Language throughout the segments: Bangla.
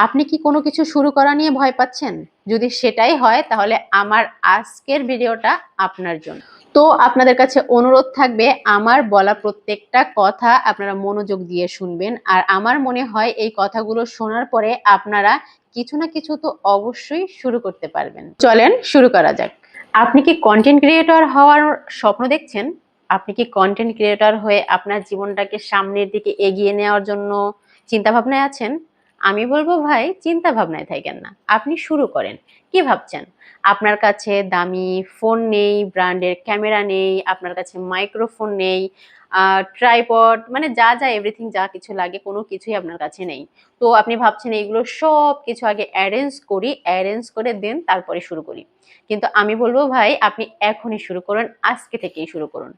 আপনি কি কোনো কিছু শুরু করা নিয়ে ভয় পাচ্ছেন? যদি সেটাই হয় তাহলে আমার আজকের ভিডিওটা আপনার জন্য। তো আপনাদের কাছে অনুরোধ থাকবে আমার বলা প্রত্যেকটা কথা আপনারা মনোযোগ দিয়ে শুনবেন। আর আমার মনে হয় এই কথাগুলো শোনার পরে আপনারা কিছু না কিছু তো অবশ্যই শুরু করতে পারবেন। চলেন শুরু করা যাক। আপনি কি কন্টেন্ট ক্রিয়েটর হওয়ার স্বপ্ন দেখছেন? আপনি কি কন্টেন্ট ক্রিয়েটর হয়ে আপনার জীবনটাকে সামনের দিকে এগিয়ে নেওয়ার জন্য চিন্তা ভাবনায় আছেন? আমি বলবো ভাই চিন্তা ভাবনায় থাকেন না, আপনি শুরু করেন। কি ভাবছেন? আপনার কাছে দামি ফোন নেই, ব্র্যান্ডের ক্যামেরা নেই, আপনার কাছে মাইক্রোফোন নেই, ট্রাইপড, মানে যা যা এভরিথিং যা কিছু লাগে কোনো কিছুই আপনার কাছে নেই। তো আপনি ভাবছেন এইগুলো সব কিছু আগে অ্যারেঞ্জ করি, অ্যারেঞ্জ করে দেন তারপরে শুরু করি। কিন্তু আমি বলবো ভাই আপনি এখনই শুরু করুন, আজকে থেকেই শুরু করুন।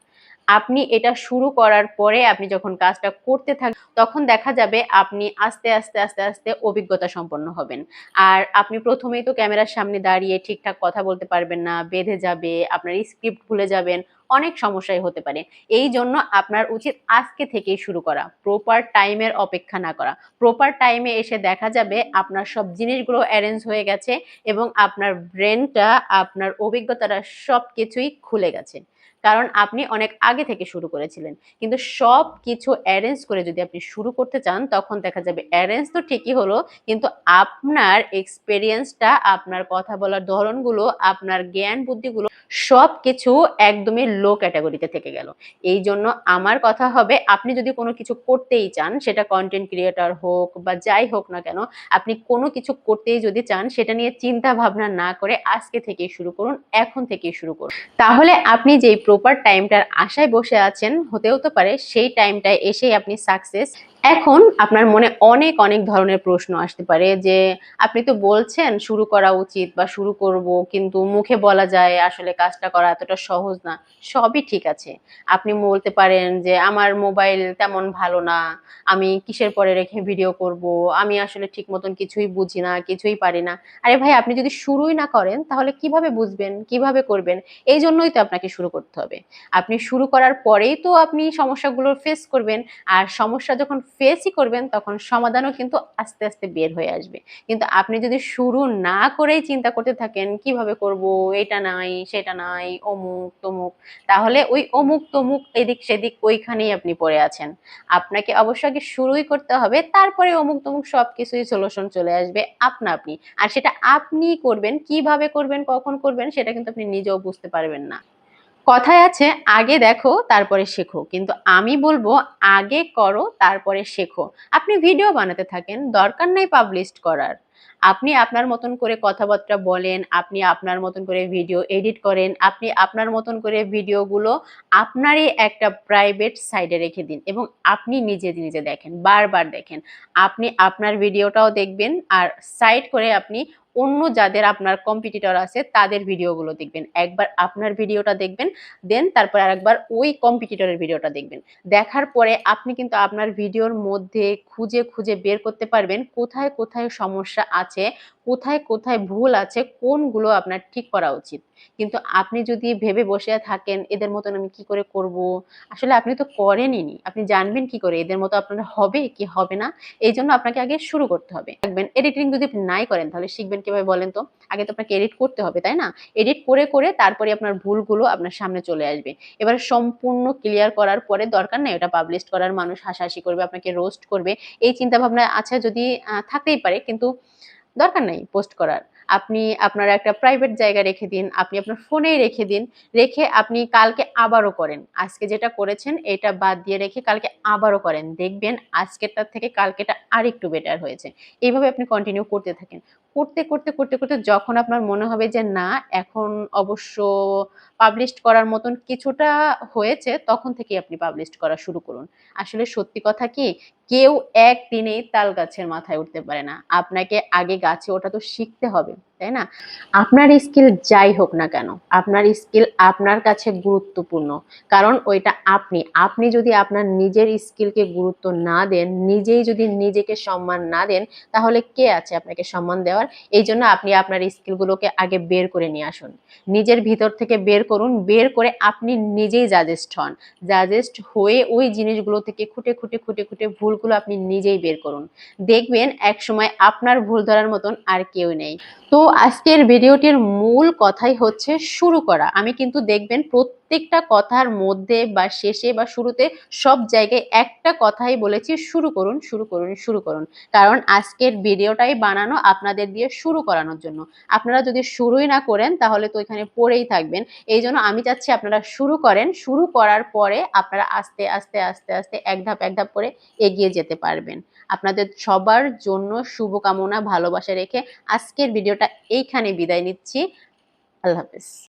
আপনি এটা শুরু করার পরে আপনি যখন কাজটা করতে থাকবেন তখন দেখা যাবে আপনি আস্তে আস্তে আস্তে আস্তে অভিজ্ঞতা সম্পন্ন হবেন। আর আপনি প্রথমেই তো ক্যামেরার সামনে দাঁড়িয়ে ঠিকঠাক কথা বলতে পারবেন না, বেঁধে যাবে, আপনার স্ক্রিপ্ট ভুলে যাবেন, অনেক সমস্যাই হতে পারে। এই জন্য আপনার উচিত আজকে থেকেই শুরু করা, প্রপার টাইমের অপেক্ষা না করা। প্রপার টাইমে এসে দেখা যাবে আপনার সব জিনিসগুলো অ্যারেঞ্জ হয়ে গেছে এবং আপনার ব্রেনটা, আপনার অভিজ্ঞতাটা সবকিছুই খুলে গেছে। কারণ আপনি অনেক আগে থেকে শুরু করেছিলেন। কিন্তু সবকিছু অ্যারেঞ্জ করে যদি আপনি শুরু করতে চান তখন দেখা যাবে অ্যারেঞ্জ তো ঠিকই হলো, কিন্তু আপনার এক্সপেরিয়েন্সটা, আপনার কথা বলার ধরনগুলো, আপনার জ্ঞান বুদ্ধিগুলো সবকিছু একদমই লো ক্যাটাগরিতে থেকে গেল। এই জন্য আমার কথা হবে আপনি যদি কোনো কিছু করতেই চান, সেটা কন্টেন্ট ক্রিয়েটর হোক বা যাই হোক না কেন, আপনি কোনো কিছু করতেই যদি চান সেটা নিয়ে চিন্তা ভাবনা না করে আজকে থেকেই শুরু করুন, এখন থেকেই শুরু করুন। তাহলে আপনি যেই প্রপার টাইমটার আশায় বসে আছেন, হতেও তো পারে সেই টাইমটায় এসেই আপনি সাকসেস। এখন আপনার মনে অনেক অনেক ধরনের প্রশ্ন আসতে পারে যে আপনি তো বলছেন শুরু করা উচিত বা শুরু করব, কিন্তু মুখে বলা যায় আসলে কাজটা করা এতটা সহজ না। সবই ঠিক আছে। আপনি বলতে পারেন যে আমার মোবাইল তেমন ভালো না, আমি কিসের পরে রেখে ভিডিও করব, আমি আসলে ঠিক মতন কিছুই বুঝি না, কিছুই পারি না। আরে ভাই আপনি যদি শুরুই না করেন তাহলে কিভাবে বুঝবেন, কিভাবে করবেন? এই জন্যই তো আপনাকে শুরু করতে হবে। আপনি শুরু করার পরেই তো আপনি সমস্যাগুলো ফেস করবেন। আর সমস্যা যখন ফেসই করবেন তখন সমাধানও কিন্তু আস্তে আস্তে বের হয়ে আসবে। কিন্তু আপনি যদি শুরু না করেই চিন্তা করতে থাকেন কিভাবে করব, এটা নাই সেটা নাই, অমুক তমুক, তাহলে ওই অমুক তমুক এদিক সেদিক ওইখানেই আপনি পড়ে আছেন। আপনাকে অবশ্য আগে শুরুই করতে হবে, তারপরে অমুক তমুক সবকিছুই সলিউশন চলে আসবে আপনা আপনি। আর সেটা আপনি করবেন, কিভাবে করবেন, কখন করবেন সেটা কিন্তু আপনি নিজেও বুঝতে পারবেন না। কথায় আছে আগে দেখো তারপরে শেখো, কিন্তু আমি বলবো আগে করো তারপরে শেখো। আপনি ভিডিও বানাতে থাকেন, দরকার নাই পাবলিশ করার। আপনি আপনার মতন করে কথাবার্তা বলেন, আপনি আপনার মতন করে ভিডিও এডিট করেন, আপনি আপনার মতন করে ভিডিওগুলো আপনারই একটা প্রাইভেট সাইডে রেখে দিন এবং আপনি নিজে নিজে দেখেন, বারবার দেখেন। আপনি আপনার ভিডিওটাও দেখবেন আর সাইড করে আপনি অন্য যাদের আপনার কম্পিটিটর আছে তাদের ভিডিওগুলো দেখবেন। একবার আপনার ভিডিওটা দেখবেন, দেন তারপর আরেকবার ওই কম্পিটিটরের ভিডিওটা দেখবেন। দেখার পরে আপনি কিন্তু আপনার ভিডিওর মধ্যে খুঁজে খুঁজে বের করতে পারবেন কোথায় কোথায় সমস্যা আছে, কোথায় কোথায় ভুল আছে, কোনগুলো আপনার ঠিক করা উচিত। কিন্তু আপনি যদি ভেবে বসে থাকেন এদের মতন আমি কি করে করব, আসলে আপনি তো করেনইনি, আপনি জানবেন কি করে এদের মতো আপনার হবে কি হবে না? এই জন্য আপনাকে আগে শুরু করতে হবে। দেখবেন এডিটিং যদি আপনি নাই করেন তাহলে শিখবেন কিভাবে বলেন তো? আগে তো আপনাকে এডিট করতে হবে, তাই না? এডিট করে করে তারপরে আপনার ভুলগুলো আপনার সামনে চলে আসবে। এবার সম্পূর্ণ ক্লিয়ার করার পরে দরকার নেই ওটা পাবলিশ করার, মানুষ হাসাহাসি করবে, আপনাকে রোস্ট করবে। এই চিন্তা ভাবনা আছে যদি থাকতেই পারে, কিন্তু দরকার নাই পোস্ট করার। আপনি আপনার একটা প্রাইভেট জায়গা রেখে দিন, আপনি আপনার ফোনেই রেখে দিন। রেখে আপনি কালকে আবারও করেন। আজকে যেটা করেছেন এটা বাদ দিয়ে রেখে কালকে আবারও করেন। দেখবেন আজকেরটার থেকে কালকেটা আরেকটু বেটার হয়েছে। এইভাবে আপনি কন্টিনিউ করতে থাকেন। করতে, করতে, করতে, করতে যখন আপনার মনে হবে যে না এখন অবশ্য পাবলিশড করার মতন কিছুটা হয়েছে, তখন থেকেই আপনি পাবলিশড করা শুরু করুন। আসলে সত্যি কথা কি, কেউ একদিনেই তাল গাছের মাথায় উঠতে পারে না। আপনাকে আগে গাছে ওঠা তো শিখতে হবে। তাই না? আপনার স্কিল যাই হোক না কেন, আপনার স্কিল আপনার কাছে গুরুত্বপূর্ণ। কারণ ওইটা আপনি যদি আপনার নিজের স্কিলকে গুরুত্ব না দেন, নিজেই যদি নিজেকে সম্মান না দেন, তাহলে কে আছে আপনাকে সম্মান দেওয়ার? এইজন্য আপনি আপনার স্কিলগুলোকে আগে বের করে নিয়ে আসুন। নিজের ভিতর থেকে বের করুন, বের করে আপনি নিজেই জাজেস্ট হন। জাজেস্ট হয়ে ওই জিনিসগুলো থেকে খুঁটে ভুলগুলো আপনি নিজেই বের করুন। দেখবেন একসময় আপনার ভুল ধরার মতন আর কেউ নেই। তো আজকের ভিডিওটির মূল কথাই হচ্ছে শুরু করা। আমি কিন্তু দেখবেন প্রত্যেকটা কথার মধ্যে বা শেষে বা শুরুতে সব জায়গায় একটা কথাই বলেছি, শুরু করুন, শুরু করুন, শুরু করুন। কারণ আজকের ভিডিওটাই বানানো আপনাদের দিয়ে শুরু করানোর জন্য। আপনারা যদি শুরুই না করেন তাহলে তো এখানে পড়েই থাকবেন। এইজন্য আমি চাচ্ছি আপনারা শুরু করেন। শুরু করার পরে আপনারা আস্তে আস্তে এক ধাপ করে এগিয়ে যেতে পারবেন। আপনাদের সবার জন্য শুভকামনা, ভালোবাসা রেখে আজকের ভিডিওটা এইখানে বিদায় নিচ্ছি। আল্লাহ হাফেজ।